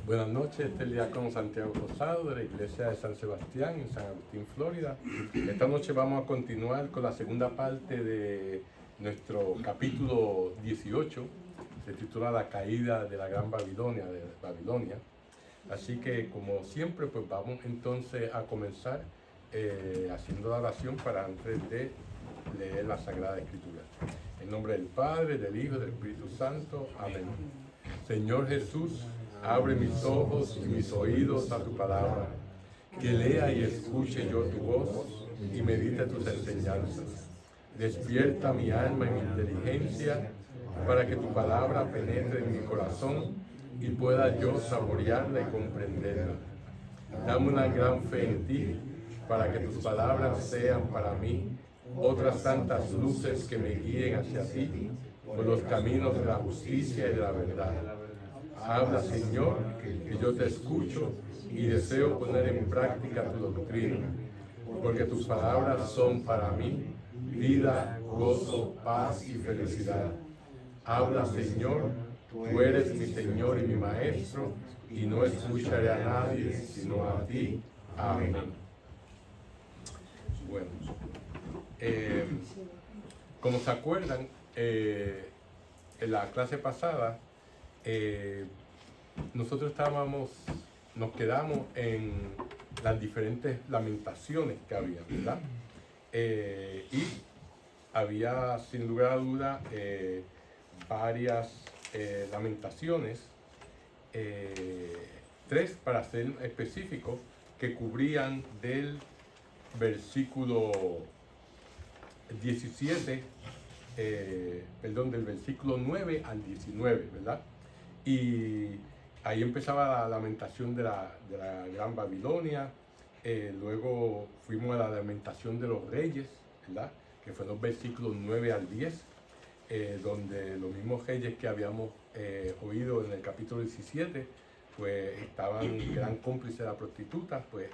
Buenas noches, este es el diácono Santiago Rosado de la iglesia de San Sebastián en San Agustín, Florida. Esta noche vamos a continuar con la segunda parte de nuestro capítulo 18, se titula La caída de la Gran Babilonia, Así que, como siempre, pues vamos entonces a comenzar haciendo la oración para antes de leer la Sagrada Escritura. En nombre del Padre, del Hijo y del Espíritu Santo. Amén. Señor Jesús, abre mis ojos y mis oídos a tu palabra, que lea y escuche yo tu voz y medite tus enseñanzas. Despierta mi alma y mi inteligencia para que tu palabra penetre en mi corazón y pueda yo saborearla y comprenderla. Dame una gran fe en ti para que tus palabras sean para mí otras tantas luces que me guíen hacia ti por los caminos de la justicia y de la verdad. Habla, Señor, que yo te escucho y deseo poner en práctica tu doctrina, porque tus palabras son para mí vida, gozo, paz y felicidad. Habla, Señor, tú eres mi Señor y mi Maestro, y no escucharé a nadie sino a ti. Amén. Bueno, como se acuerdan, en la clase pasada, nosotros nos quedamos en las diferentes lamentaciones que había, ¿verdad? Y había, sin lugar a duda, varias lamentaciones, tres para ser específicos, que cubrían del versículo 17, del versículo 9 al 19, ¿verdad? Y ahí empezaba la lamentación de la Gran Babilonia. Luego fuimos a la lamentación de los reyes, ¿verdad? Que fue los versículos 9 al 10, donde los mismos reyes que habíamos oído en el capítulo 17, pues eran cómplices de la prostituta, pues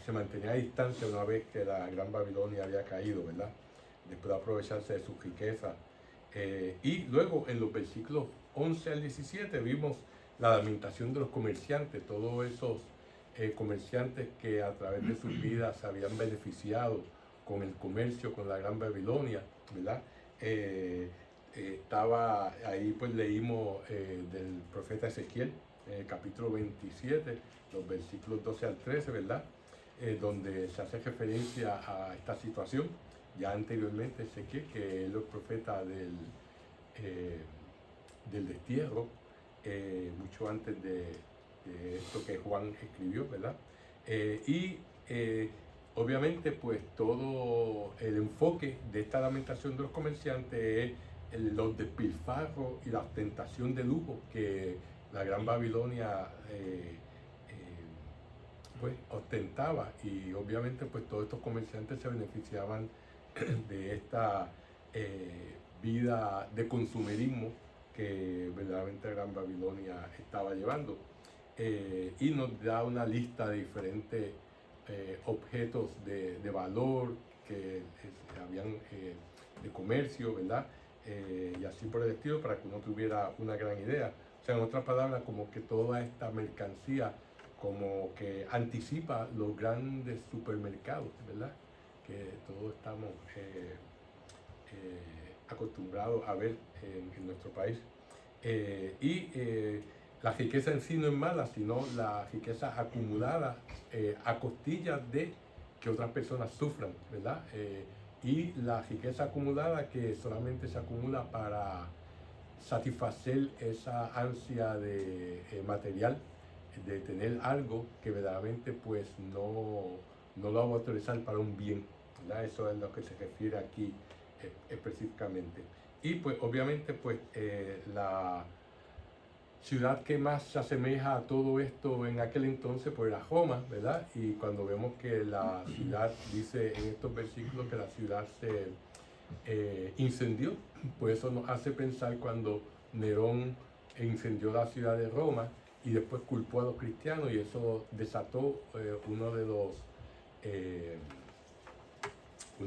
se mantenía a distancia una vez que la Gran Babilonia había caído, ¿verdad? Después de aprovecharse de sus riquezas. Y luego en los versículos 11 al 17 vimos la lamentación de los comerciantes, todos esos comerciantes que a través de sus vidas se habían beneficiado con el comercio con la Gran Babilonia, ¿verdad? Estaba ahí, pues leímos del profeta Ezequiel, en el capítulo 27, los versículos 12 al 13, ¿verdad? Donde se hace referencia a esta situación. Ya anteriormente Ezequiel, que es el profeta del destierro, mucho antes de esto que Juan escribió, ¿verdad? Obviamente, pues todo el enfoque de esta lamentación de los comerciantes es los despilfarros y la ostentación de lujo que la Gran Babilonia pues ostentaba, y obviamente pues todos estos comerciantes se beneficiaban de esta vida de consumerismo que verdaderamente la Gran Babilonia estaba llevando. Y nos da una lista de diferentes objetos de valor que habían de comercio, ¿verdad? Y así por el estilo, para que uno tuviera una gran idea. O sea, en otras palabras, como que toda esta mercancía como que anticipa los grandes supermercados, ¿verdad? Que todos estamos acostumbrados a ver en nuestro país. La riqueza en sí no es mala, sino la riqueza acumulada a costillas de que otras personas sufran, ¿verdad? Y la riqueza acumulada que solamente se acumula para satisfacer esa ansia de material, de tener algo que verdaderamente pues no lo va a autorizar para un bien, ¿verdad? Eso es lo que se refiere aquí específicamente. Y pues obviamente pues la ciudad que más se asemeja a todo esto en aquel entonces pues era Roma, ¿verdad? Y cuando vemos que la ciudad, dice en estos versículos que la ciudad se incendió, pues eso nos hace pensar cuando Nerón incendió la ciudad de Roma y después culpó a los cristianos, y eso desató una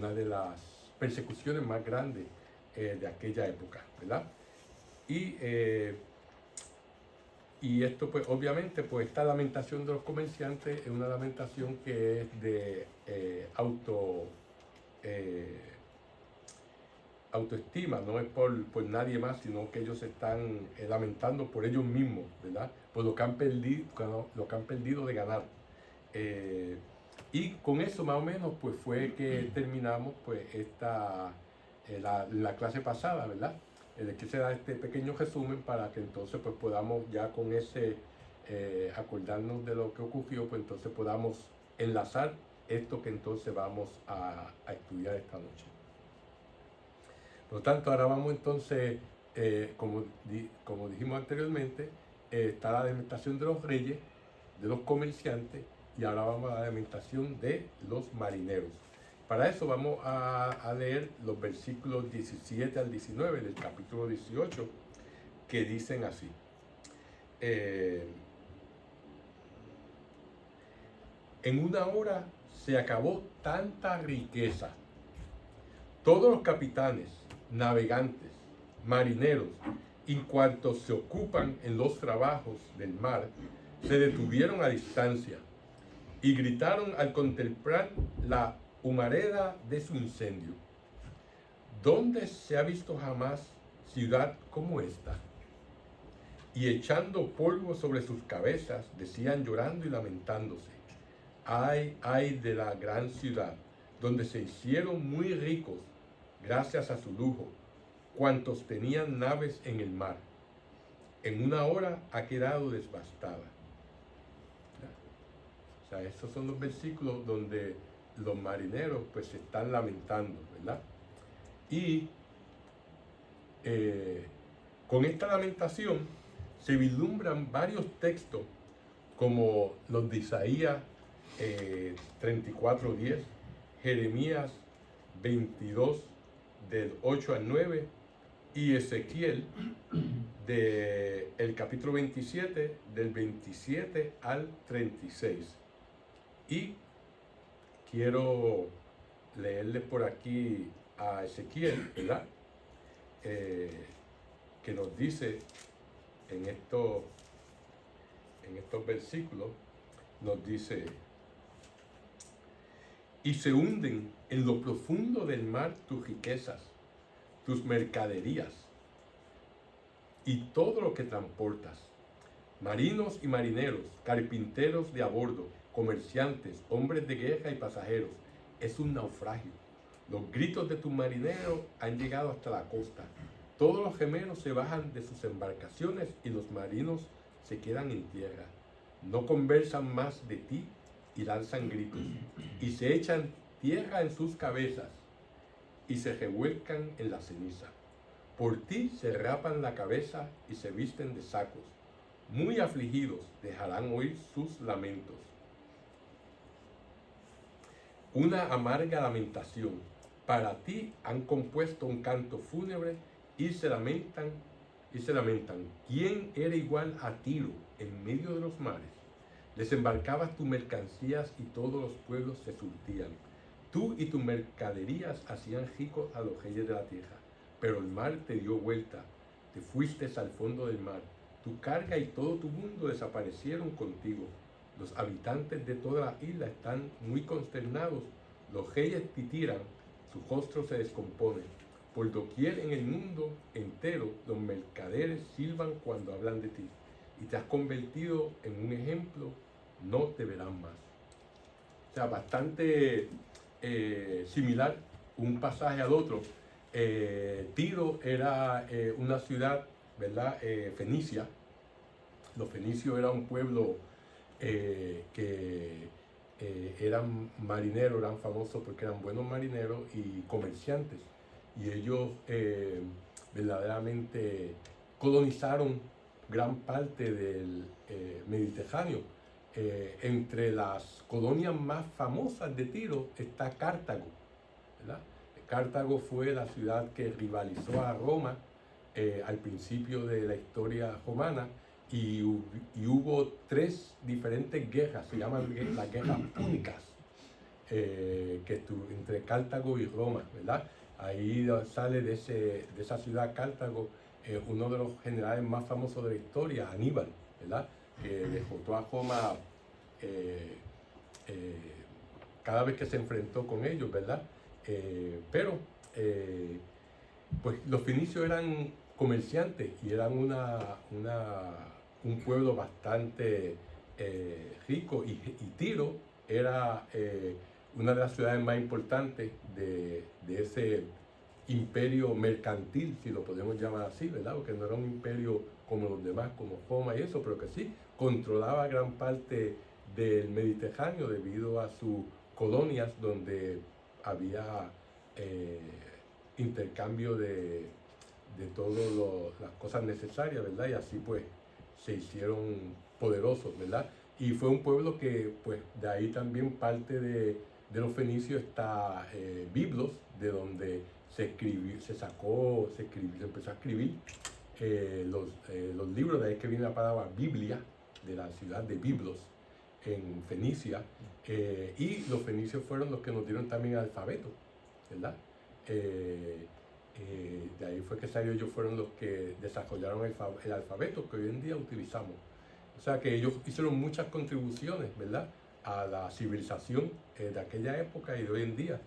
de las persecuciones más grandes de aquella época, ¿verdad? Y Y esto pues obviamente pues esta lamentación de los comerciantes es una lamentación que es de autoestima, no es por nadie más, sino que ellos se están lamentando por ellos mismos, ¿verdad? Por lo que han perdido de ganar. Y con eso más o menos pues fue que terminamos pues la clase pasada, ¿verdad? Les quise dar este pequeño resumen para que entonces pues podamos ya con ese acordarnos de lo que ocurrió, pues entonces podamos enlazar esto que entonces vamos a estudiar esta noche. Por lo tanto, ahora vamos entonces, como dijimos anteriormente, está la lamentación de los reyes, de los comerciantes, y ahora vamos a la lamentación de los marineros. Para eso vamos a leer los versículos 17 al 19 del capítulo 18, que dicen así. En una hora se acabó tanta riqueza. Todos los capitanes, navegantes, marineros, y cuantos se ocupan en los trabajos del mar, se detuvieron a distancia y gritaron al contemplar la humareda de su incendio. ¿Dónde se ha visto jamás ciudad como esta? Y echando polvo sobre sus cabezas, decían llorando y lamentándose: ay, ay de la gran ciudad, donde se hicieron muy ricos gracias a su lujo, cuantos tenían naves en el mar. En una hora ha quedado devastada. O sea, esos son los versículos donde los marineros pues se están lamentando, ¿verdad? Y con esta lamentación se vislumbran varios textos como los de Isaías 34:10, Jeremías 22 del 8 al 9 y Ezequiel del capítulo 27 del 27 al 36. Y quiero leerle por aquí a Ezequiel, ¿verdad? Que nos dice en estos versículos, nos dice: y se hunden en lo profundo del mar tus riquezas, tus mercaderías y todo lo que transportas. Marinos y marineros, carpinteros de a bordo, comerciantes, hombres de guerra y pasajeros, es un naufragio. Los gritos de tus marineros han llegado hasta la costa. Todos los gemelos se bajan de sus embarcaciones y los marinos se quedan en tierra. No conversan más de ti y lanzan gritos, y se echan tierra en sus cabezas y se revuelcan en la ceniza. Por ti se rapan la cabeza y se visten de sacos. Muy afligidos dejarán oír sus lamentos. Una amarga lamentación. Para ti han compuesto un canto fúnebre y se lamentan. ¿Quién era igual a Tiro en medio de los mares? Desembarcabas tus mercancías y todos los pueblos se surtían. Tú y tus mercaderías hacían ricos a los reyes de la tierra. Pero el mar te dio vuelta, te fuiste al fondo del mar. Tu carga y todo tu mundo desaparecieron contigo. Los habitantes de toda la isla están muy consternados. Los reyes titiran, su rostro se descompone. Por doquier en el mundo entero, los mercaderes silban cuando hablan de ti. Y te has convertido en un ejemplo, no te verán más. O sea, bastante similar un pasaje al otro. Tiro era una ciudad, ¿verdad? Fenicia. Los fenicios eran un pueblo que eran marineros, eran famosos porque eran buenos marineros y comerciantes. Y ellos verdaderamente colonizaron gran parte del Mediterráneo. Entre las colonias más famosas de Tiro está Cartago, ¿verdad? Cartago fue la ciudad que rivalizó a Roma al principio de la historia romana, y hubo 3 diferentes guerras, se llaman las guerras púnicas, entre Cartago y Roma, ¿verdad? Ahí sale de esa ciudad Cartago uno de los generales más famosos de la historia, Aníbal, ¿verdad? Que derrotó a Roma cada vez que se enfrentó con ellos, ¿verdad? Pero pues los fenicios eran comerciantes y eran un pueblo bastante rico, y Tiro era una de las ciudades más importantes de ese imperio mercantil, si lo podemos llamar así, ¿verdad? Porque no era un imperio como los demás, como Roma y eso, pero que sí controlaba gran parte del Mediterráneo debido a sus colonias donde había intercambio de todas las cosas necesarias, ¿verdad? Y así pues se hicieron poderosos, ¿verdad? Y fue un pueblo que pues de ahí también parte de los fenicios está Biblos, de donde se empezó a escribir los libros, de ahí que viene la palabra Biblia, de la ciudad de Biblos, en Fenicia, y los fenicios fueron los que nos dieron también el alfabeto, ¿verdad? De ahí fue que ellos fueron los que desarrollaron el alfabeto que hoy en día utilizamos. O sea que ellos hicieron muchas contribuciones, ¿verdad?, a la civilización de aquella época y de hoy en día.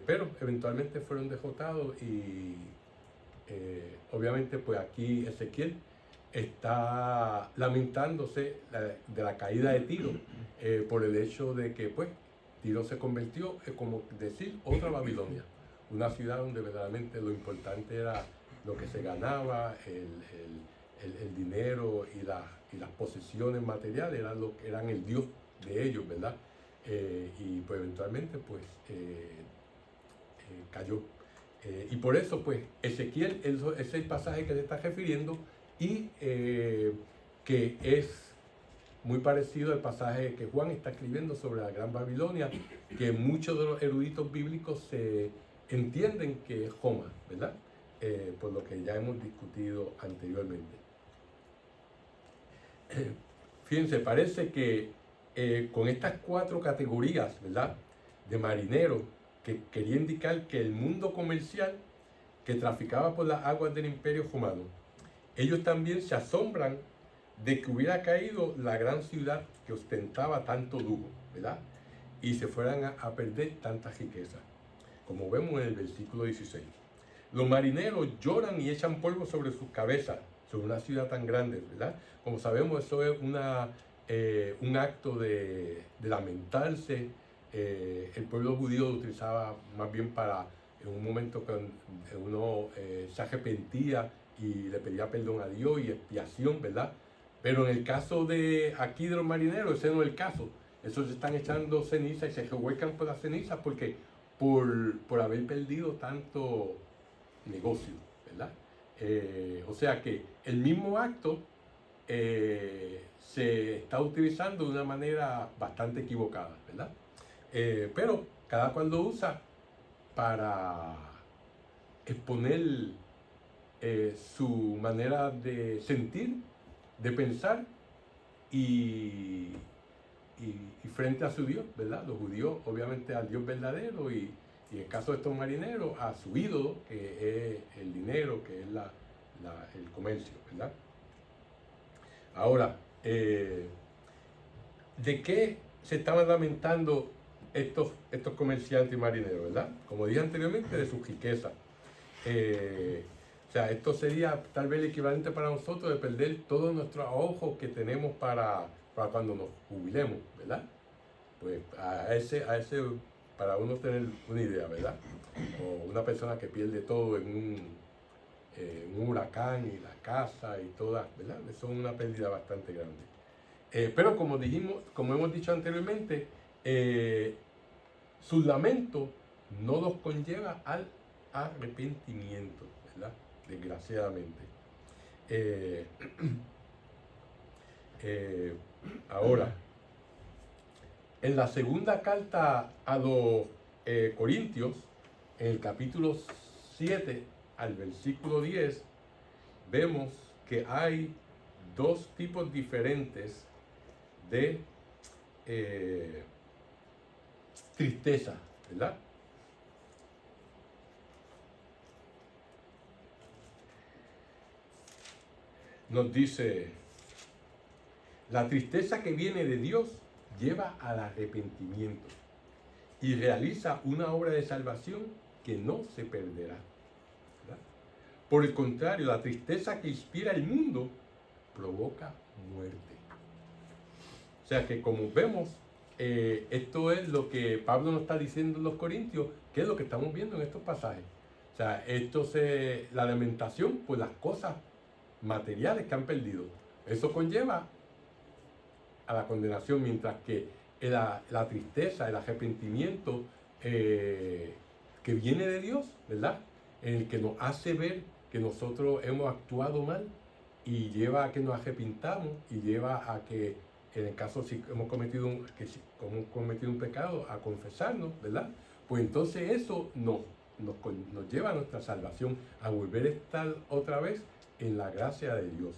Pero eventualmente fueron derrotados y obviamente pues aquí Ezequiel está lamentándose de la caída de Tiro, por el hecho de que pues Tiro se convirtió, como decir, otra Babilonia, una ciudad donde verdaderamente lo importante era lo que se ganaba, el dinero y las posesiones materiales eran el Dios de ellos, ¿verdad? Y pues eventualmente pues cayó. Y por eso pues Ezequiel es el pasaje que se está refiriendo, y que es muy parecido al pasaje que Juan está escribiendo sobre la Gran Babilonia, que muchos de los eruditos bíblicos se entienden que es Roma, ¿verdad? Por lo que ya hemos discutido anteriormente. Fíjense, parece que con estas 4 categorías, ¿verdad?, de marineros, que quería indicar que el mundo comercial que traficaba por las aguas del Imperio Romano, ellos también se asombran de que hubiera caído la gran ciudad que ostentaba tanto lujo, ¿verdad?, y se fueran a perder tanta riqueza, como vemos en el versículo 16. Los marineros lloran y echan polvo sobre sus cabezas, sobre una ciudad tan grande, ¿verdad? Como sabemos, eso es un acto de lamentarse. El pueblo judío lo utilizaba más bien para, en un momento que uno se arrepentía y le pedía perdón a Dios y expiación, ¿verdad? Pero en el caso de aquí de los marineros, ese no es el caso. Esos se están echando ceniza y se revuelcan por las cenizas porque por haber perdido tanto negocio, ¿verdad? O sea que el mismo acto se está utilizando de una manera bastante equivocada, ¿verdad? Pero cada cual lo usa para exponer su manera de sentir, de pensar y frente a su Dios, ¿verdad? Los judíos obviamente al Dios verdadero, y en el caso de estos marineros a su ídolo, que es el dinero, que es el comercio, ¿verdad? Ahora, ¿de qué se estaban lamentando estos comerciantes y marineros, verdad? Como dije anteriormente, de su riqueza. O sea, esto sería tal vez el equivalente para nosotros de perder todos nuestros ahorros que tenemos para cuando nos jubilemos, ¿verdad? Pues para uno tener una idea, ¿verdad? O una persona que pierde todo en un huracán y la casa y todas, ¿verdad? Eso es una pérdida bastante grande. Pero como hemos dicho anteriormente, su lamento no los conlleva al arrepentimiento, ¿verdad? Desgraciadamente. Ahora, en la segunda carta a los Corintios, en el capítulo 7 al versículo 10, vemos que hay 2 tipos diferentes de tristeza, ¿verdad? Nos dice La tristeza que viene de Dios lleva al arrepentimiento y realiza una obra de salvación que no se perderá, ¿verdad? Por el contrario, la tristeza que inspira el mundo provoca muerte. O sea que, como vemos, esto es lo que Pablo nos está diciendo en los Corintios, que es lo que estamos viendo en estos pasajes. O sea, la lamentación por las cosas materiales que han perdido. Eso conlleva a la condenación, mientras que la tristeza, el arrepentimiento que viene de Dios, ¿verdad? En el que nos hace ver que nosotros hemos actuado mal y lleva a que nos arrepintamos y lleva a que, en el caso si hemos cometido un pecado, a confesarnos, ¿verdad? Pues entonces eso nos lleva a nuestra salvación, a volver a estar otra vez en la gracia de Dios.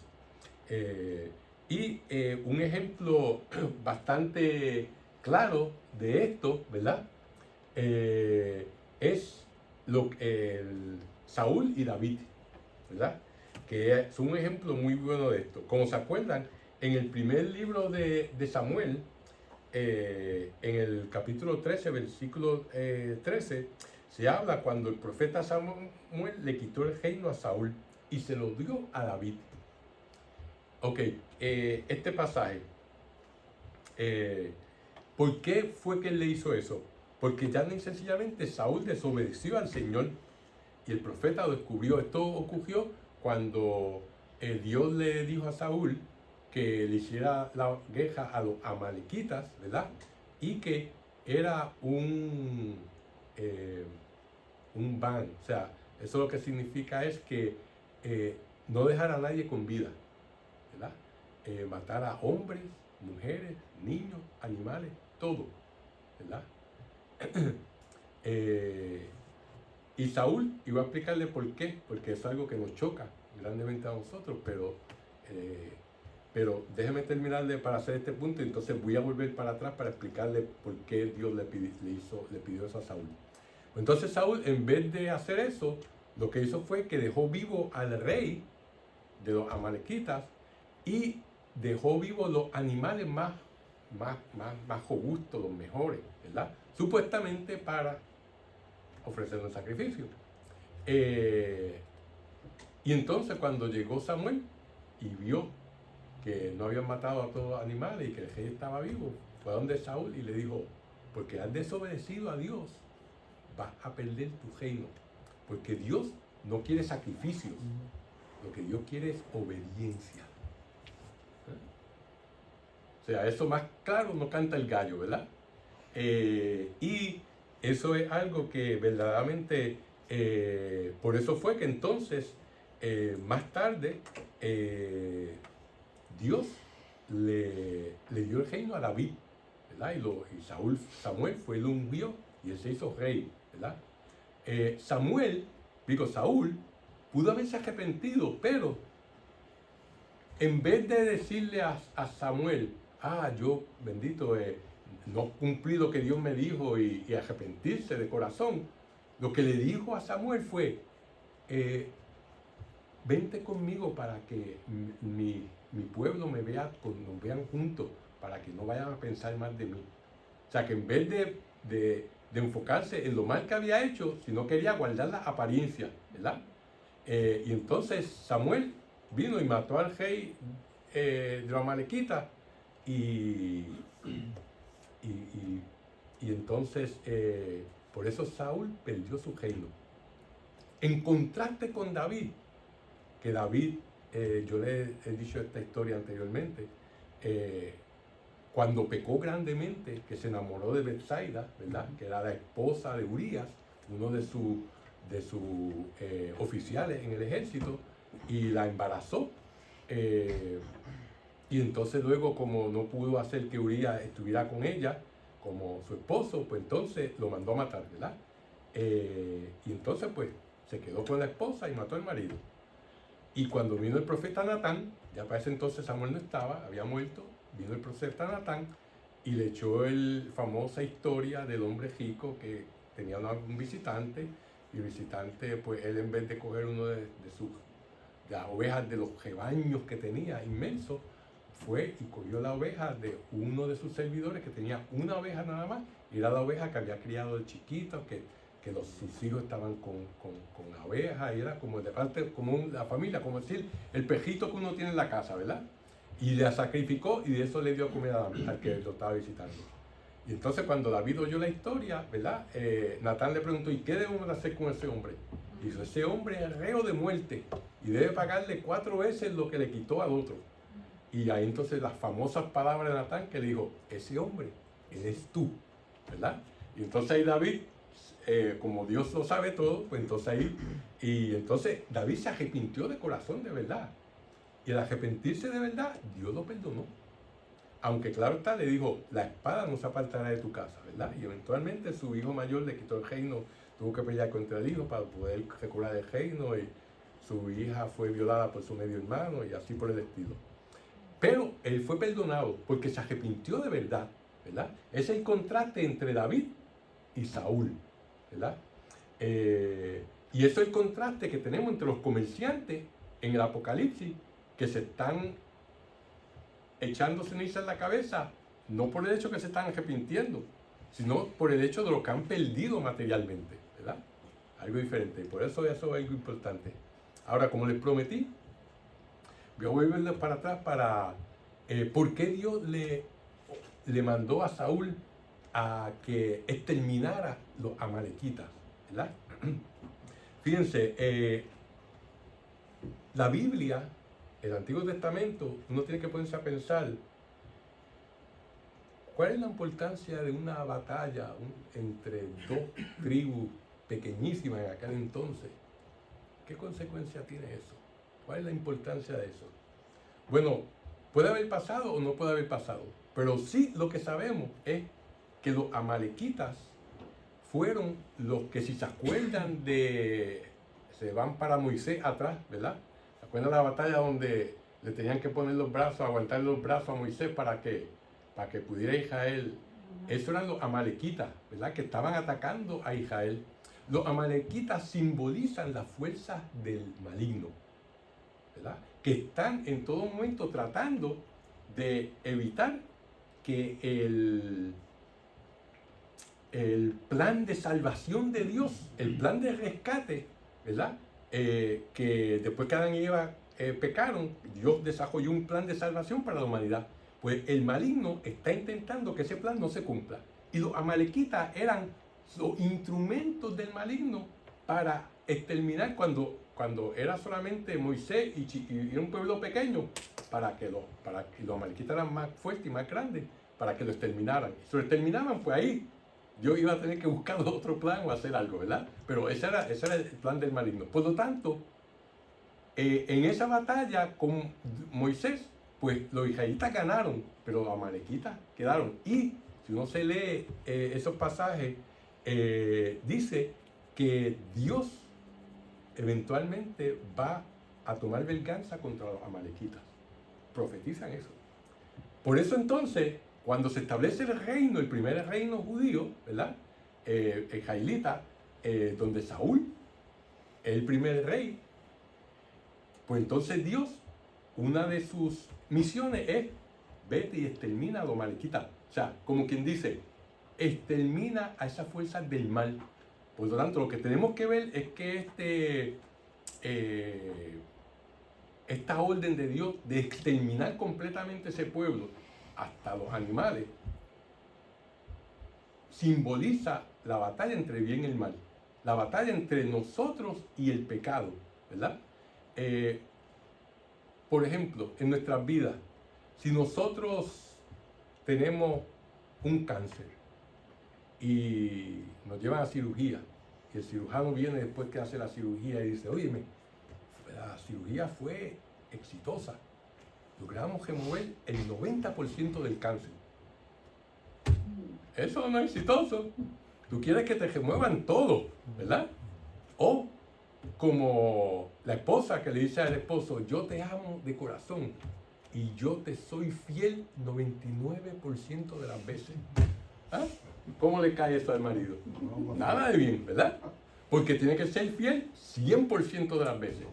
Un ejemplo bastante claro de esto, ¿verdad? Es Saúl y David, ¿verdad? Que es un ejemplo muy bueno de esto. Como se acuerdan, en el primer libro de Samuel, en el capítulo 13, versículo 13, se habla cuando el profeta Samuel le quitó el reino a Saúl y se lo dio a David. Ok, este pasaje, ¿por qué fue que él le hizo eso? Porque ya ni sencillamente Saúl desobedeció al Señor y el profeta lo descubrió. Esto ocurrió cuando Dios le dijo a Saúl que le hiciera la guerra a los amalequitas, ¿verdad? Y que era un ban. O sea, eso lo que significa es que no dejar a nadie con vida, ¿verdad? Matar a hombres, mujeres, niños, animales, todo, ¿verdad? Y Saúl, iba a explicarle por qué, porque es algo que nos choca grandemente a nosotros, pero déjeme terminarle para hacer este punto, entonces voy a volver para atrás para explicarle por qué Dios le pidió eso a Saúl. Entonces Saúl, en vez de hacer eso, lo que hizo fue que dejó vivo al rey de los amalequitas y dejó vivos los animales más robustos, los mejores, ¿verdad? Supuestamente para ofrecer un sacrificio. Y entonces cuando llegó Samuel y vio que no habían matado a todos los animales y que el rey estaba vivo, fue a donde Saúl y le dijo: porque has desobedecido a Dios, vas a perder tu reino. Porque Dios no quiere sacrificios, lo que Dios quiere es obediencia. O sea, eso más claro no canta el gallo, ¿verdad? Y eso es algo que verdaderamente, por eso fue que entonces, más tarde, Dios le dio el reino a David, ¿verdad? Y Samuel fue el ungió y él se hizo rey, ¿verdad? Saúl pudo haberse arrepentido, pero en vez de decirle a Samuel: yo, bendito, no cumplí lo que Dios me dijo y arrepentirse de corazón, lo que le dijo a Samuel fue: vente conmigo para que mi pueblo nos vean juntos, para que no vayan a pensar mal de mí. O sea, que en vez de enfocarse en lo mal que había hecho, sino quería guardar la apariencia, ¿verdad? Y entonces Samuel vino y mató al rey de los amalequitas y entonces por eso Saúl perdió su reino. En contraste con David, que David, yo le he dicho esta historia anteriormente, cuando pecó grandemente, que se enamoró de Betsaida, ¿verdad? Que era la esposa de Urías, uno de sus oficiales en el ejército, y la embarazó. Y entonces luego, como no pudo hacer que Urías estuviera con ella como su esposo, pues entonces lo mandó a matar, ¿verdad? Y entonces pues se quedó con la esposa y mató al marido. Y cuando vino el profeta Natán, ya para ese entonces Samuel no estaba, había muerto, vino el profeta Natán y le echó la famosa historia del hombre rico que tenía un visitante, y el visitante, pues él, en vez de coger uno de las ovejas de los rebaños que tenía inmensos, fue y cogió la oveja de uno de sus servidores que tenía una oveja nada más, y era la oveja que había criado de chiquito, que sus hijos estaban con la oveja, y era como de parte, como la familia, como decir, el pejito que uno tiene en la casa, ¿verdad? Y la sacrificó y de eso le dio comida al que lo estaba visitando. Y entonces cuando David oyó la historia, ¿verdad? Natán le preguntó, ¿y qué debemos hacer con ese hombre? Y dijo, ese hombre es reo de muerte y debe pagarle 4 veces lo que le quitó al otro. Y ahí entonces las famosas palabras de Natán que le dijo, ese hombre eres tú, ¿verdad? Y entonces ahí David, como Dios lo sabe todo, pues entonces ahí, y entonces David se arrepintió de corazón de verdad. Y al arrepentirse de verdad, Dios lo perdonó. Aunque claro está, le dijo, la espada no se apartará de tu casa, ¿verdad? Y eventualmente su hijo mayor le quitó el reino, tuvo que pelear contra el hijo para poder recobrar el reino, y su hija fue violada por su medio hermano y así por el estilo. Pero él fue perdonado porque se arrepintió de verdad, ¿verdad? Ese es el contraste entre David y Saúl, ¿verdad? Y eso es el contraste que tenemos entre los comerciantes en el Apocalipsis, que se están echando ceniza en la cabeza, no por el hecho que se están arrepintiendo, sino por el hecho de lo que han perdido materialmente, ¿verdad? Algo diferente, y por eso es algo importante. Ahora, como les prometí, voy a volver para atrás para por qué Dios le mandó a Saúl a que exterminara los amalequitas, ¿verdad? Fíjense, la Biblia, el Antiguo Testamento, uno tiene que ponerse a pensar, ¿cuál es la importancia de una batalla entre dos tribus pequeñísimas en aquel entonces? ¿Qué consecuencia tiene eso? ¿Cuál es la importancia de eso? Bueno, puede haber pasado o no puede haber pasado, pero sí lo que sabemos es que los amalequitas fueron los que, si se acuerdan se van para Moisés atrás, ¿verdad? ¿Se acuerdan de la batalla donde le tenían que poner los brazos, aguantar los brazos a Moisés para que pudiera Israel? Esos eran los amalequitas, ¿verdad? Que estaban atacando a Israel. Los amalequitas simbolizan las fuerzas del maligno, ¿verdad? Que están en todo momento tratando de evitar que el plan de salvación de Dios, el plan de rescate, ¿verdad? Que después que Adán y Eva pecaron, Dios desarrolló un plan de salvación para la humanidad. Pues el maligno está intentando que ese plan no se cumpla. Y los amalequitas eran los instrumentos del maligno para exterminar cuando era solamente Moisés y era un pueblo pequeño, para que los amalequitas eran más fuertes y más grandes, para que lo exterminaran. Y si lo exterminaban, pues ahí Dios iba a tener que buscar otro plan o hacer algo, ¿verdad? Pero ese era el plan del maligno. Por lo tanto, en esa batalla con Moisés, pues los israelitas ganaron, pero los amalequitas quedaron. Y si uno se lee esos pasajes, dice que Dios eventualmente va a tomar venganza contra los amalequitas. Profetizan eso. Por eso entonces, cuando se establece el reino, el primer reino judío, ¿verdad? El israelita, donde Saúl es el primer rey, pues entonces Dios, una de sus misiones es, vete y extermina a los amalequitas. O sea, como quien dice, extermina a esas fuerzas del mal. Por lo tanto, lo que tenemos que ver es que esta orden de Dios de exterminar completamente ese pueblo, hasta los animales, simboliza la batalla entre el bien y el mal, la batalla entre nosotros y el pecado, ¿verdad? Por ejemplo, en nuestras vidas, si nosotros tenemos un cáncer y nos llevan a cirugía, y el cirujano viene después que hace la cirugía y dice, óyeme, la cirugía fue exitosa, logramos remover el 90% del cáncer. Eso no es exitoso. Tú quieres que te remuevan todo, ¿verdad? O como la esposa que le dice al esposo, yo te amo de corazón y yo te soy fiel 99% de las veces. ¿Ah? ¿Cómo le cae eso al marido? Nada de bien, ¿verdad? Porque tiene que ser fiel 100% de las veces.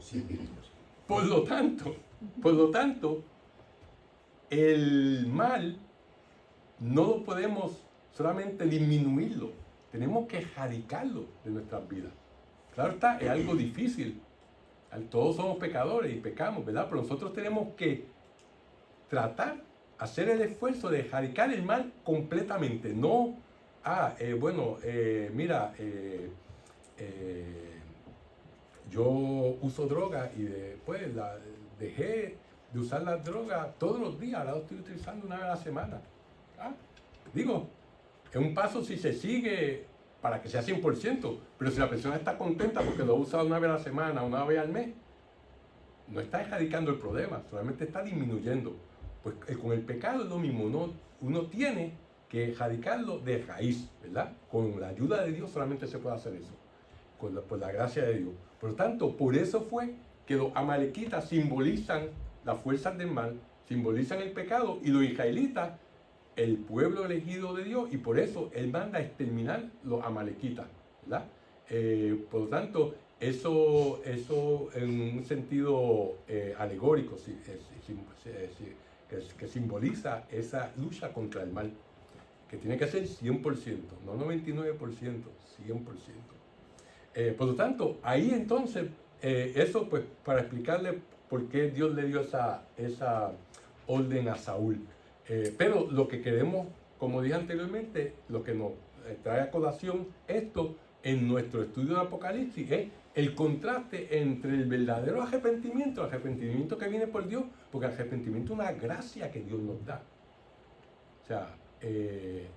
Por lo tanto, el mal no lo podemos solamente disminuirlo, tenemos que erradicarlo de nuestras vidas. Claro está, es algo difícil. Todos somos pecadores y pecamos, ¿verdad? Pero nosotros tenemos que tratar, hacer el esfuerzo de erradicar el mal completamente. No, mira, yo uso droga y después dejé de usar las drogas todos los días, ahora lo estoy utilizando una vez a la semana. Digo, es un paso si se sigue para que sea 100%, pero si la persona está contenta porque lo usa una vez a la semana, una vez al mes, no está erradicando el problema, solamente está disminuyendo. Pues con el pecado es lo mismo, uno tiene que erradicarlo de raíz, ¿verdad? Con la ayuda de Dios solamente se puede hacer eso, por la gracia de Dios. Por lo tanto, por eso fue que los amalequitas simbolizan las fuerzas del mal, simbolizan el pecado, y los israelitas el pueblo elegido de Dios, y por eso Él manda a exterminar los amalequitas, ¿verdad? Por lo tanto, eso en un sentido alegórico, que simboliza esa lucha contra el mal, que tiene que ser 100%, no 99%, 100%. Por lo tanto, ahí entonces, eso pues para explicarle por qué Dios le dio esa orden a Saúl. Pero lo que queremos, como dije anteriormente, lo que nos trae a colación esto en nuestro estudio de Apocalipsis es el contraste entre el verdadero arrepentimiento, el arrepentimiento que viene por Dios, porque el arrepentimiento es una gracia que Dios nos da. O sea,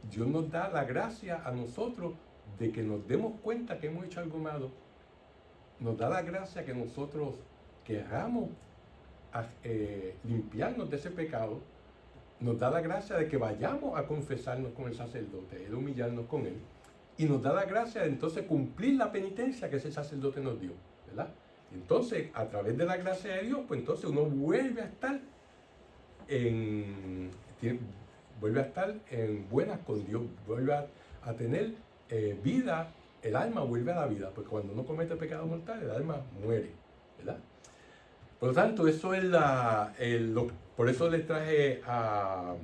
Dios nos da la gracia a nosotros de que nos demos cuenta que hemos hecho algo malo. Nos da la gracia que nosotros queramos limpiarnos de ese pecado. Nos da la gracia de que vayamos a confesarnos con el sacerdote, de humillarnos con él. Y nos da la gracia de entonces cumplir la penitencia que ese sacerdote nos dio, ¿verdad? Entonces, a través de la gracia de Dios, pues entonces uno vuelve a estar en buenas con Dios, vuelve a tener vida, el alma vuelve a la vida, porque cuando uno comete pecado mortal, el alma muere, ¿verdad? Por lo tanto, eso es por eso les traje a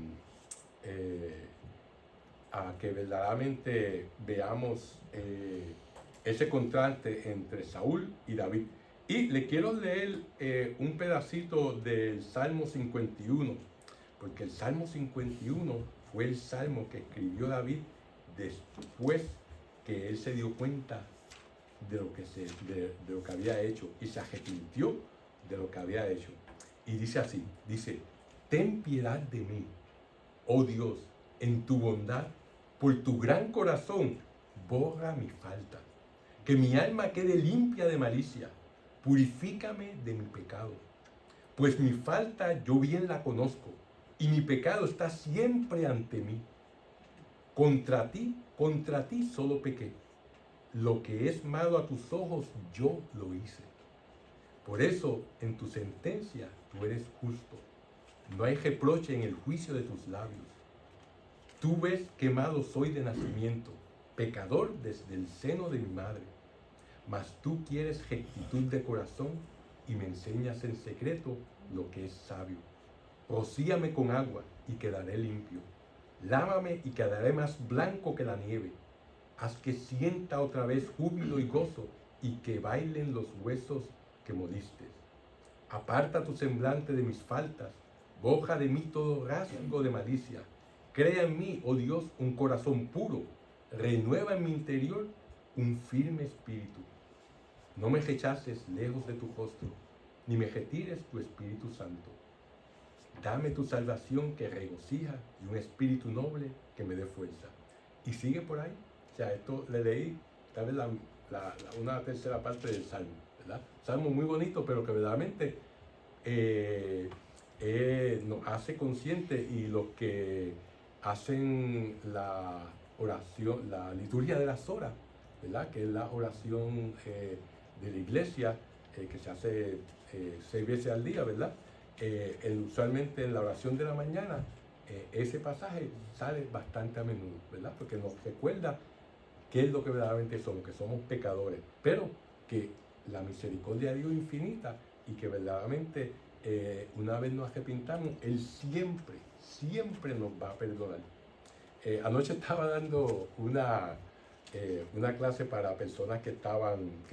que verdaderamente veamos ese contraste entre Saúl y David. Y le quiero leer un pedacito del Salmo 51, porque el Salmo 51 fue el salmo que escribió David después que él se dio cuenta de lo que había hecho y se arrepintió de lo que había hecho. Y dice así, ten piedad de mí, oh Dios, en tu bondad, por tu gran corazón, borra mi falta, que mi alma quede limpia de malicia, purifícame de mi pecado, pues mi falta yo bien la conozco, y mi pecado está siempre ante mí. Contra ti solo pequé, lo que es malo a tus ojos yo lo hice. Por eso en tu sentencia tú eres justo, no hay reproche en el juicio de tus labios. Tú ves que malo soy de nacimiento, pecador desde el seno de mi madre. Mas tú quieres rectitud de corazón y me enseñas en secreto lo que es sabio. Rocíame con agua y quedaré limpio. Lávame y quedaré más blanco que la nieve. Haz que sienta otra vez júbilo y gozo y que bailen los huesos que moliste. Aparta tu semblante de mis faltas, borra de mí todo rasgo de malicia. Crea en mí, oh Dios, un corazón puro, renueva en mi interior un firme espíritu. No me rechaces lejos de tu rostro, ni me retires tu Espíritu Santo. Dame tu salvación que regocija y un espíritu noble que me dé fuerza. Y sigue por ahí. O sea, esto le leí tal vez una tercera parte del Salmo, ¿verdad? Salmo muy bonito, pero que verdaderamente nos hace consciente, y los que hacen la oración, la liturgia de las horas, ¿verdad? Que es la oración de la iglesia, que se hace 6 veces al día, ¿verdad? Usualmente en la oración de la mañana, ese pasaje sale bastante a menudo, ¿verdad? Porque nos recuerda qué es lo que verdaderamente somos, que somos pecadores, pero que la misericordia de Dios es infinita y que verdaderamente una vez nos arrepintamos, Él siempre, siempre nos va a perdonar. Anoche estaba dando una clase para personas que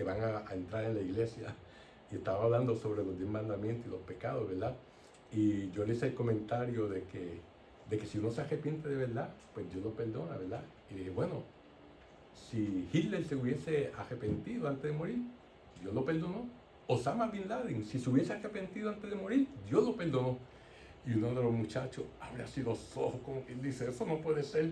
van a entrar en la iglesia, y estaba hablando sobre los 10 mandamientos y los pecados, ¿verdad? Y yo le hice el comentario de que si uno se arrepiente de verdad, pues Dios lo perdona, ¿verdad? Y dije, bueno, si Hitler se hubiese arrepentido antes de morir, Dios lo perdonó. Osama Bin Laden, si se hubiese arrepentido antes de morir, Dios lo perdonó. Y uno de los muchachos abre así los ojos, como quien dice, eso no puede ser,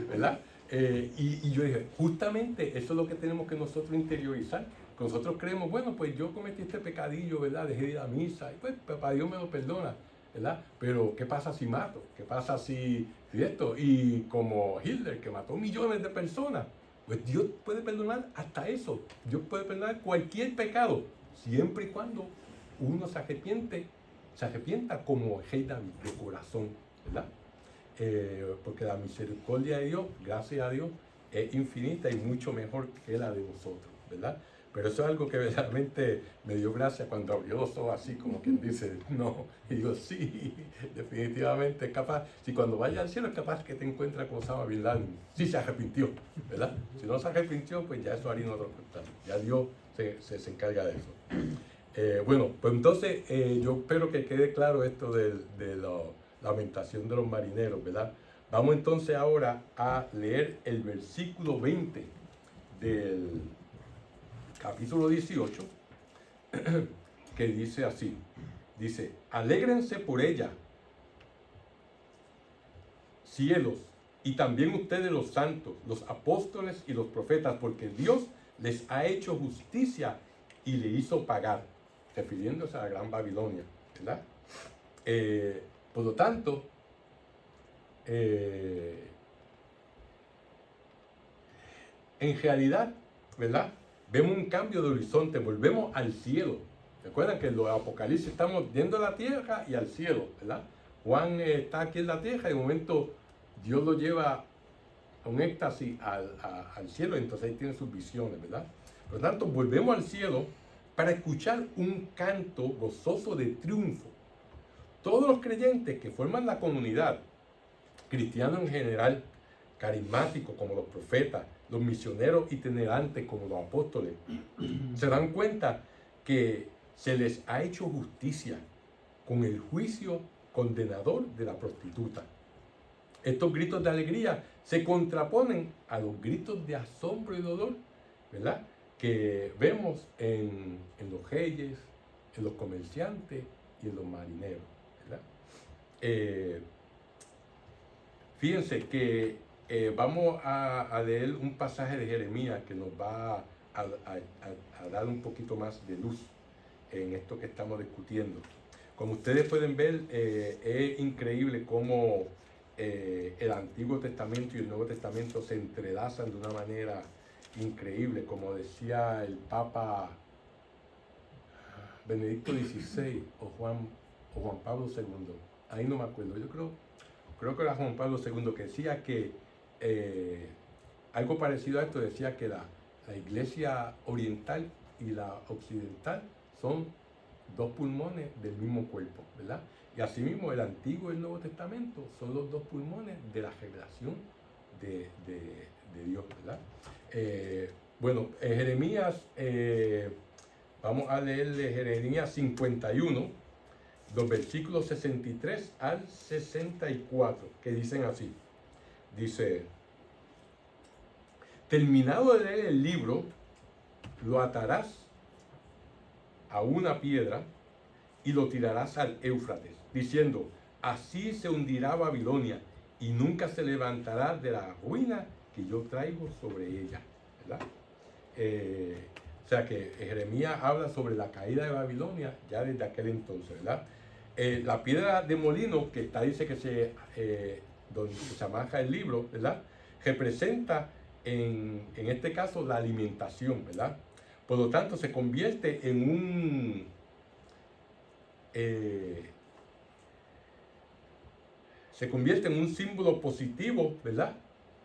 ¿verdad? Y yo dije, justamente eso es lo que tenemos que nosotros interiorizar. Nosotros creemos, bueno, pues yo cometí este pecadillo, ¿verdad? Dejé de ir a misa, y pues papá Dios me lo perdona, ¿verdad? Pero ¿qué pasa si mato? ¿Qué pasa si esto? Y como Hitler, que mató millones de personas, pues Dios puede perdonar hasta eso. Dios puede perdonar cualquier pecado, siempre y cuando uno se arrepienta como el rey David, de corazón, ¿verdad? Porque la misericordia de Dios, gracias a Dios, es infinita y mucho mejor que la de nosotros, ¿verdad? Pero eso es algo que verdaderamente me dio gracia cuando abrió los ojos así, como quien dice, no. Y digo, sí, definitivamente es capaz. Si cuando vaya al cielo es capaz que te encuentres con Osama Bin Laden. Sí se arrepintió, ¿verdad? Si no se arrepintió, pues ya eso haría otro costal. Ya Dios se encarga de eso. Bueno, pues entonces yo espero que quede claro esto de la lamentación de los marineros, ¿verdad? Vamos entonces ahora a leer el versículo 20 del capítulo 18, que dice así, dice, alégrense por ella, cielos, y también ustedes los santos, los apóstoles y los profetas, porque Dios les ha hecho justicia y le hizo pagar, refiriéndose a la Gran Babilonia, ¿verdad? Por lo tanto, en realidad, ¿verdad? Vemos un cambio de horizonte, volvemos al cielo. Recuerdan que en los Apocalipsis estamos viendo la tierra y al cielo, ¿verdad? Juan está aquí en la tierra y de momento Dios lo lleva a un éxtasis al cielo, y entonces ahí tiene sus visiones, ¿verdad? Por lo tanto, volvemos al cielo para escuchar un canto gozoso de triunfo. Todos los creyentes que forman la comunidad, cristianos en general, carismáticos como los profetas, los misioneros itinerantes como los apóstoles, se dan cuenta que se les ha hecho justicia con el juicio condenador de la prostituta. Estos gritos de alegría se contraponen a los gritos de asombro y dolor, ¿verdad?, que vemos en los reyes, en los comerciantes y en los marineros, ¿verdad? Fíjense que vamos a leer un pasaje de Jeremías que nos va a dar un poquito más de luz en esto que estamos discutiendo. Como ustedes pueden ver, es increíble cómo el Antiguo Testamento y el Nuevo Testamento se entrelazan de una manera increíble, como decía el Papa Benedicto XVI o Juan Pablo II. Ahí no me acuerdo, yo creo que era Juan Pablo II, que decía que algo parecido a esto, decía que la iglesia oriental y la occidental son dos pulmones del mismo cuerpo, ¿verdad? Y asimismo el Antiguo y el Nuevo Testamento son los dos pulmones de la revelación de Dios, ¿verdad? Bueno, Jeremías, vamos a leerle Jeremías 51, los versículos 63 al 64, que dicen así. Dice, terminado de leer el libro, lo atarás a una piedra y lo tirarás al Éufrates, diciendo, así se hundirá Babilonia y nunca se levantará de la ruina que yo traigo sobre ella, ¿verdad? O sea que Jeremías habla sobre la caída de Babilonia ya desde aquel entonces, ¿verdad? La piedra de molino que está, dice que donde se amarra el libro, ¿verdad?, representa en este caso la alimentación, ¿verdad? Por lo tanto, se convierte en un símbolo positivo, ¿verdad?,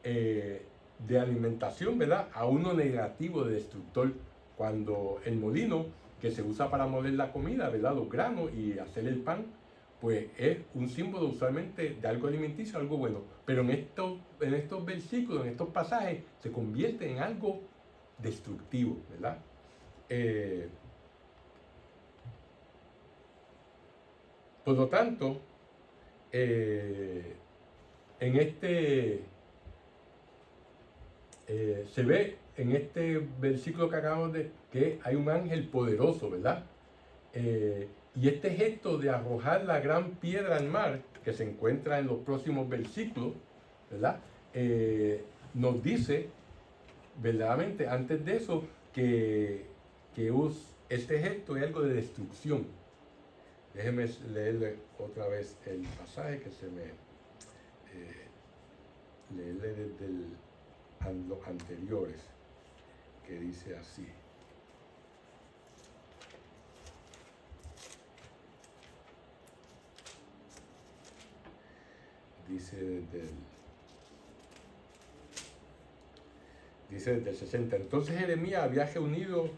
de alimentación, ¿verdad?, a uno negativo de destructor, cuando el molino que se usa para moler la comida, ¿verdad? Los granos y hacer el pan, pues es un símbolo usualmente de algo alimenticio, algo bueno. Pero en estos versículos, en estos pasajes, se convierte en algo destructivo, ¿verdad? Por lo tanto, en se ve en este versículo que acabamos de que hay un ángel poderoso, ¿verdad? Y este gesto de arrojar la gran piedra al mar, que se encuentra en los próximos versículos, ¿verdad? Nos dice, verdaderamente, antes de eso, que este gesto es algo de destrucción. Déjenme leerle otra vez el pasaje que se me... leerle desde los anteriores, que dice así. Dice desde el 60. Entonces Jeremías había reunido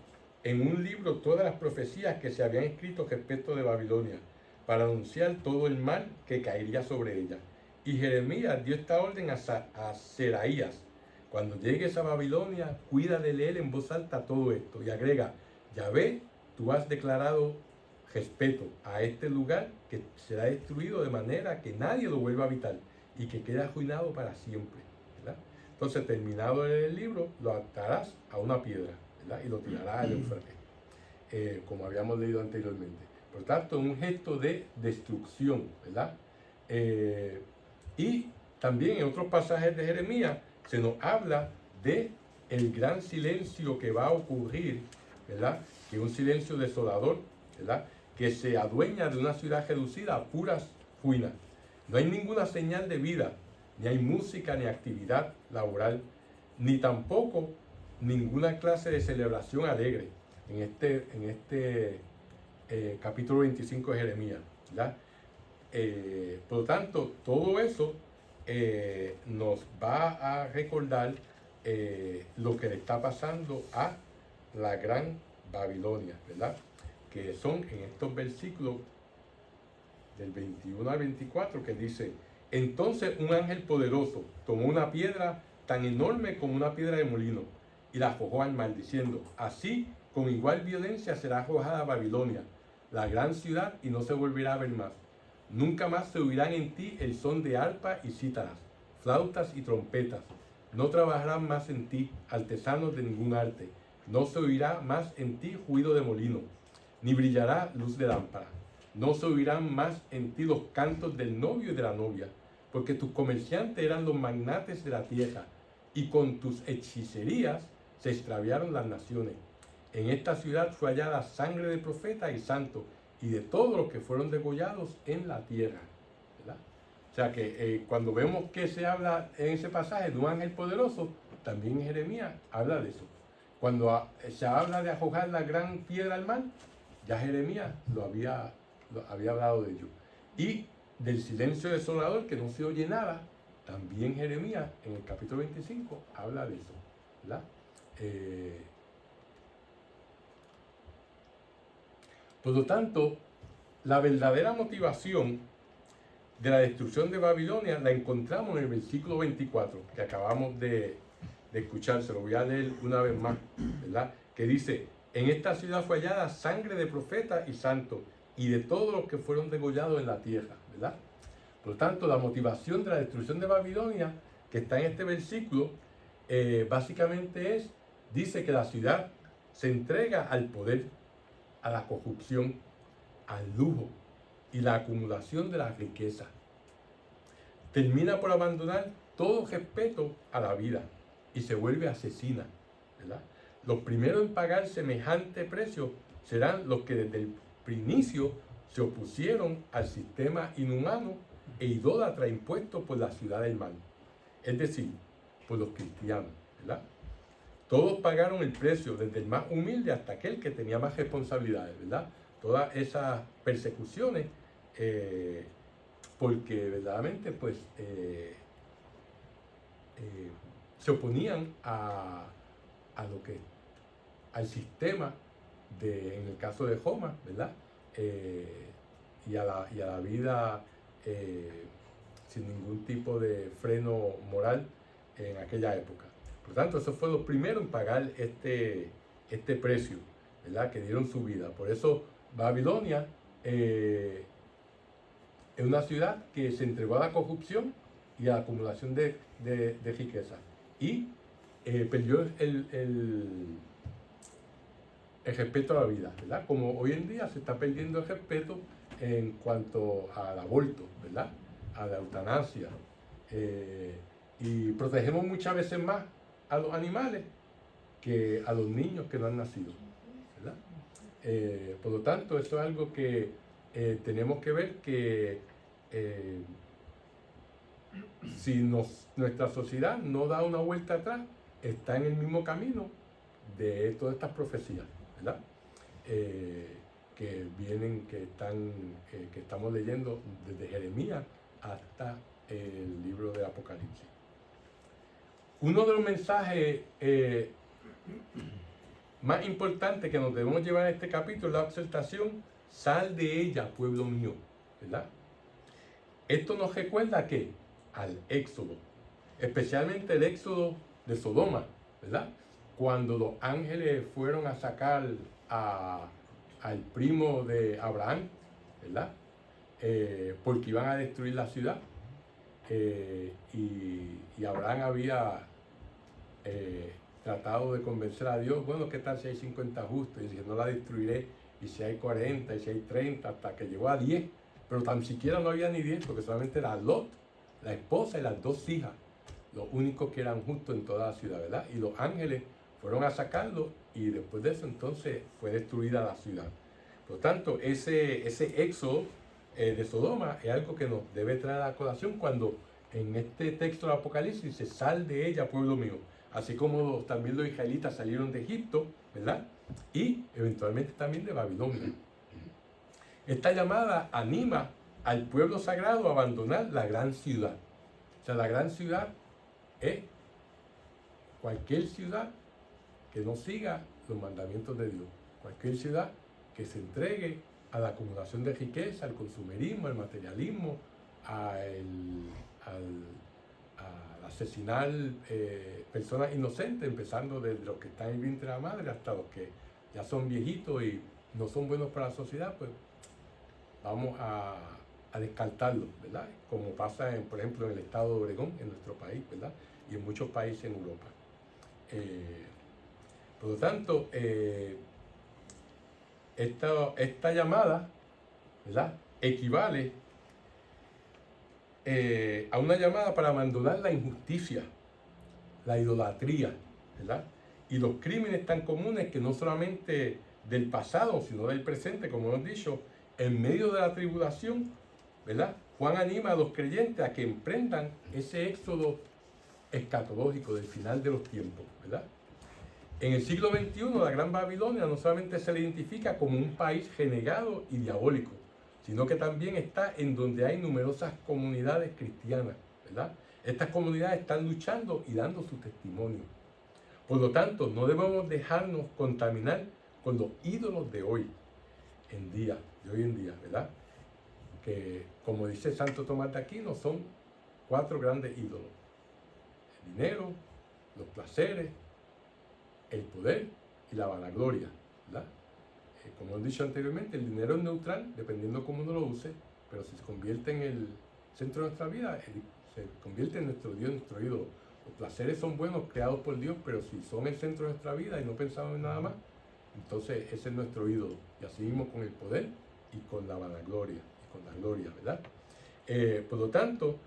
en un libro todas las profecías que se habían escrito respecto de Babilonia, para anunciar todo el mal que caería sobre ella. Y Jeremías dio esta orden a Seraías: cuando llegues a Babilonia, cuida de leer en voz alta todo esto. Y agrega: Yahvé, tú has declarado respeto a este lugar que será destruido de manera que nadie lo vuelva a habitar y que quede arruinado para siempre, ¿verdad? Entonces, terminado el libro, lo atarás a una piedra, ¿verdad? Y lo tirarás al Éufrates, como habíamos leído anteriormente. Por tanto, un gesto de destrucción, ¿verdad? Y también en otros pasajes de Jeremías se nos habla de el gran silencio que va a ocurrir, ¿verdad? Que es un silencio desolador, ¿verdad? Que se adueña de una ciudad reducida a puras ruinas. No hay ninguna señal de vida, ni hay música, ni actividad laboral, ni tampoco ninguna clase de celebración alegre en este capítulo 25 de Jeremías, ¿verdad? Por lo tanto, todo eso nos va a recordar lo que le está pasando a la gran Babilonia, ¿verdad? Que son en estos versículos del 21 al 24, que dice: entonces un ángel poderoso tomó una piedra tan enorme como una piedra de molino y la arrojó al mar, diciendo: así con igual violencia será arrojada Babilonia, la gran ciudad, y no se volverá a ver más. Nunca más se oirán en ti el son de arpa y cítaras, flautas y trompetas. No trabajarán más en ti artesanos de ningún arte. No se oirá más en ti ruido de molino, ni brillará luz de lámpara. No se oirán más en ti los cantos del novio y de la novia, porque tus comerciantes eran los magnates de la tierra, y con tus hechicerías se extraviaron las naciones. En esta ciudad fue hallada sangre de profetas y santos, y de todos los que fueron degollados en la tierra, ¿verdad? O sea que cuando vemos que se habla en ese pasaje de un ángel poderoso, también en Jeremías habla de eso. Cuando se habla de arrojar la gran piedra al mar, ya Jeremías lo había hablado de ello. Y del silencio desolador, que no se oye nada, también Jeremías en el capítulo 25 habla de eso, ¿verdad? Por lo tanto, la verdadera motivación de la destrucción de Babilonia la encontramos en el versículo 24, que acabamos de escuchar. Se lo voy a leer una vez más, ¿verdad? Que dice: en esta ciudad fue hallada sangre de profetas y santos, y de todos los que fueron degollados en la tierra, ¿verdad? Por lo tanto, la motivación de la destrucción de Babilonia, que está en este versículo, básicamente dice que la ciudad se entrega al poder, a la corrupción, al lujo y la acumulación de la riqueza. Termina por abandonar todo respeto a la vida y se vuelve asesina, ¿verdad? Los primeros en pagar semejante precio serán los que desde el inicio se opusieron al sistema inhumano e idólatra impuesto por la ciudad del mal, es decir, por los cristianos, ¿verdad? Todos pagaron el precio, desde el más humilde hasta aquel que tenía más responsabilidades, ¿verdad? Todas esas persecuciones, porque verdaderamente pues se oponían al sistema en el caso de Joma, ¿verdad? Y a la vida sin ningún tipo de freno moral en aquella época. Por tanto, eso fue lo primero en pagar este precio, ¿verdad? Que dieron su vida. Por eso Babilonia es una ciudad que se entregó a la corrupción y a la acumulación de riqueza. Y perdió el respeto a la vida, ¿verdad? Como hoy en día se está perdiendo el respeto en cuanto al aborto, ¿verdad? A la eutanasia. Y protegemos muchas veces más a los animales que a los niños que no han nacido, ¿verdad? Por lo tanto, eso es algo que tenemos que ver que si nuestra sociedad no da una vuelta atrás, está en el mismo camino de todas estas profecías, ¿verdad? Que vienen, que estamos leyendo desde Jeremías hasta el libro de Apocalipsis. Uno de los mensajes más importantes que nos debemos llevar en este capítulo es la exhortación: sal de ella, pueblo mío, ¿verdad? Esto nos recuerda ¿qué? Al éxodo, especialmente el éxodo de Sodoma, ¿verdad? Cuando los ángeles fueron a sacar al primo de Abraham, ¿verdad? Porque iban a destruir la ciudad. Y Abraham había tratado de convencer a Dios: bueno, ¿qué tal si hay 50 justos? Y dice: no la destruiré. Y si hay 40, y si hay 30, hasta que llegó a 10. Pero tan siquiera no había ni 10, porque solamente era Lot, la esposa y las 2 hijas, los únicos que eran justos en toda la ciudad, ¿verdad? Y los ángeles fueron a sacarlo, y después de eso entonces fue destruida la ciudad. Por lo tanto, ese éxodo de Sodoma es algo que nos debe traer a la colación cuando en este texto del Apocalipsis dice: sal de ella, pueblo mío. Así como también los israelitas salieron de Egipto, ¿verdad? Y eventualmente también de Babilonia. Esta llamada anima al pueblo sagrado a abandonar la gran ciudad. O sea, la gran ciudad es cualquier ciudad que no siga los mandamientos de Dios. Cualquier ciudad que se entregue a la acumulación de riqueza, al consumerismo, al materialismo, al asesinar personas inocentes, empezando desde los que están en el vientre de la madre hasta los que ya son viejitos y no son buenos para la sociedad, pues vamos a descartarlos, ¿verdad? Como pasa, por ejemplo, en el estado de Oregón, en nuestro país, ¿verdad? Y en muchos países en Europa. Por lo tanto, esta llamada, ¿verdad?, equivale a una llamada para abandonar la injusticia, la idolatría, ¿verdad? Y los crímenes tan comunes que no solamente del pasado, sino del presente, como hemos dicho, en medio de la tribulación, ¿verdad? Juan anima a los creyentes a que emprendan ese éxodo escatológico del final de los tiempos, ¿verdad? En el siglo XXI, la Gran Babilonia no solamente se le identifica como un país renegado y diabólico, sino que también está en donde hay numerosas comunidades cristianas, ¿verdad? Estas comunidades están luchando y dando su testimonio. Por lo tanto, no debemos dejarnos contaminar con los ídolos de hoy en día, ¿verdad? Que, como dice Santo Tomás de Aquino, son 4 grandes ídolos: el dinero, los placeres, el poder y la vanagloria, ¿verdad? Como hemos dicho anteriormente, el dinero es neutral, dependiendo cómo uno lo use, pero si se convierte en el centro de nuestra vida, se convierte en nuestro Dios, nuestro ídolo. Los placeres son buenos, creados por Dios, pero si son el centro de nuestra vida y no pensamos en nada más, entonces ese es nuestro ídolo. Y así mismo con el poder y con la vanagloria y con la gloria, ¿verdad? Por lo tanto,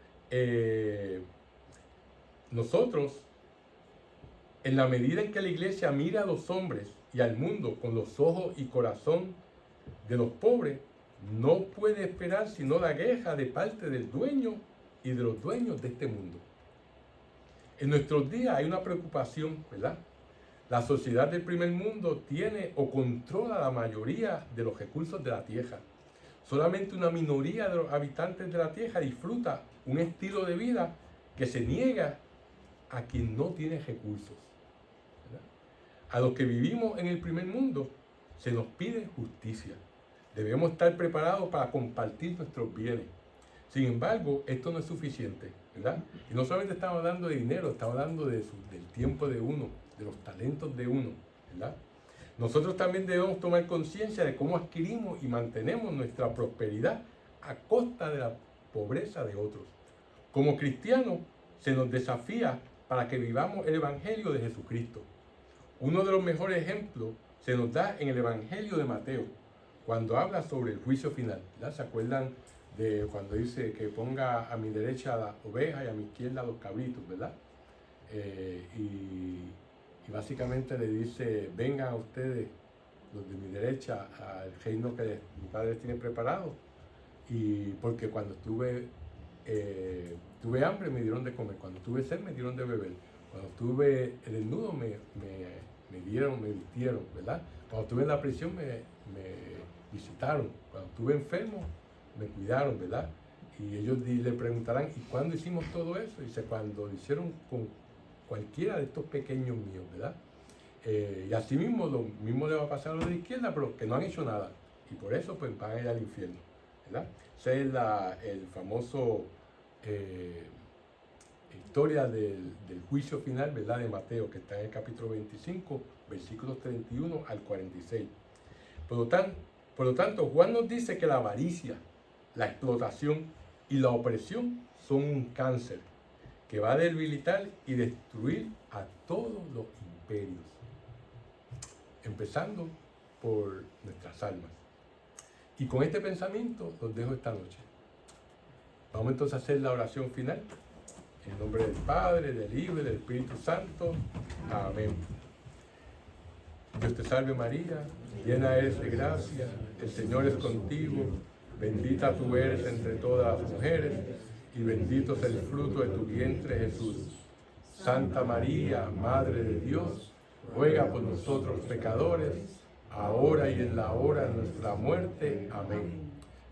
nosotros, en la medida en que la iglesia mira a los hombres y al mundo con los ojos y corazón de los pobres, no puede esperar sino la queja de parte del dueño y de los dueños de este mundo. En nuestros días hay una preocupación, ¿verdad? La sociedad del primer mundo tiene o controla la mayoría de los recursos de la tierra. Solamente una minoría de los habitantes de la tierra disfruta un estilo de vida que se niega a quien no tiene recursos, ¿verdad? A los que vivimos en el primer mundo se nos pide justicia. Debemos estar preparados para compartir nuestros bienes. Sin embargo, esto no es suficiente, ¿verdad? Y no solamente estamos hablando de dinero, estamos hablando del tiempo de uno, de los talentos de uno, ¿verdad? Nosotros también debemos tomar conciencia de cómo adquirimos y mantenemos nuestra prosperidad a costa de la pobreza de otros. Como cristianos, se nos desafía para que vivamos el Evangelio de Jesucristo. Uno de los mejores ejemplos se nos da en el Evangelio de Mateo, cuando habla sobre el juicio final, ¿verdad? ¿Se acuerdan de cuando dice que ponga a mi derecha las ovejas y a mi izquierda los cabritos, ¿verdad? Y básicamente le dice, vengan a ustedes, los de mi derecha, al reino que mi Padre tiene preparado. Y porque cuando tuve hambre me dieron de comer, cuando tuve sed me dieron de beber, cuando estuve desnudo me vistieron, ¿verdad? Cuando estuve en la prisión me visitaron, cuando estuve enfermo me cuidaron, ¿verdad? Y ellos le preguntarán, ¿y cuándo hicimos todo eso? Dice, cuando lo hicieron con cualquiera de estos pequeños míos, ¿verdad? Y así mismo, lo mismo le va a pasar a los de la izquierda, pero que no han hecho nada. Y por eso, pues, van a ir al infierno, ¿verdad? Esa es el famoso historia del juicio final, ¿verdad? De Mateo, que está en el capítulo 25, versículos 31 al 46. Por lo tanto, Juan nos dice que la avaricia, la explotación y la opresión son un cáncer que va a debilitar y destruir a todos los imperios, empezando por nuestras almas. Y con este pensamiento los dejo esta noche. Vamos entonces a hacer la oración final. En el nombre del Padre, del Hijo y del Espíritu Santo. Amén. Dios te salve María, llena eres de gracia, el Señor es contigo, bendita tú eres entre todas las mujeres, y bendito es el fruto de tu vientre Jesús. Santa María, Madre de Dios, ruega por nosotros pecadores, ahora y en la hora de nuestra muerte. Amén.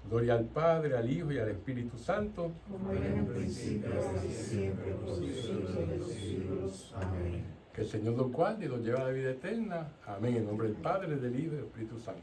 Gloria al Padre, al Hijo y al Espíritu Santo. Como era en un principio, ahora y siempre, por los siglos de los siglos. Amén. Que el Señor los guarde y los lleve a la vida eterna. Amén. En nombre del Padre, del Hijo y del Espíritu Santo.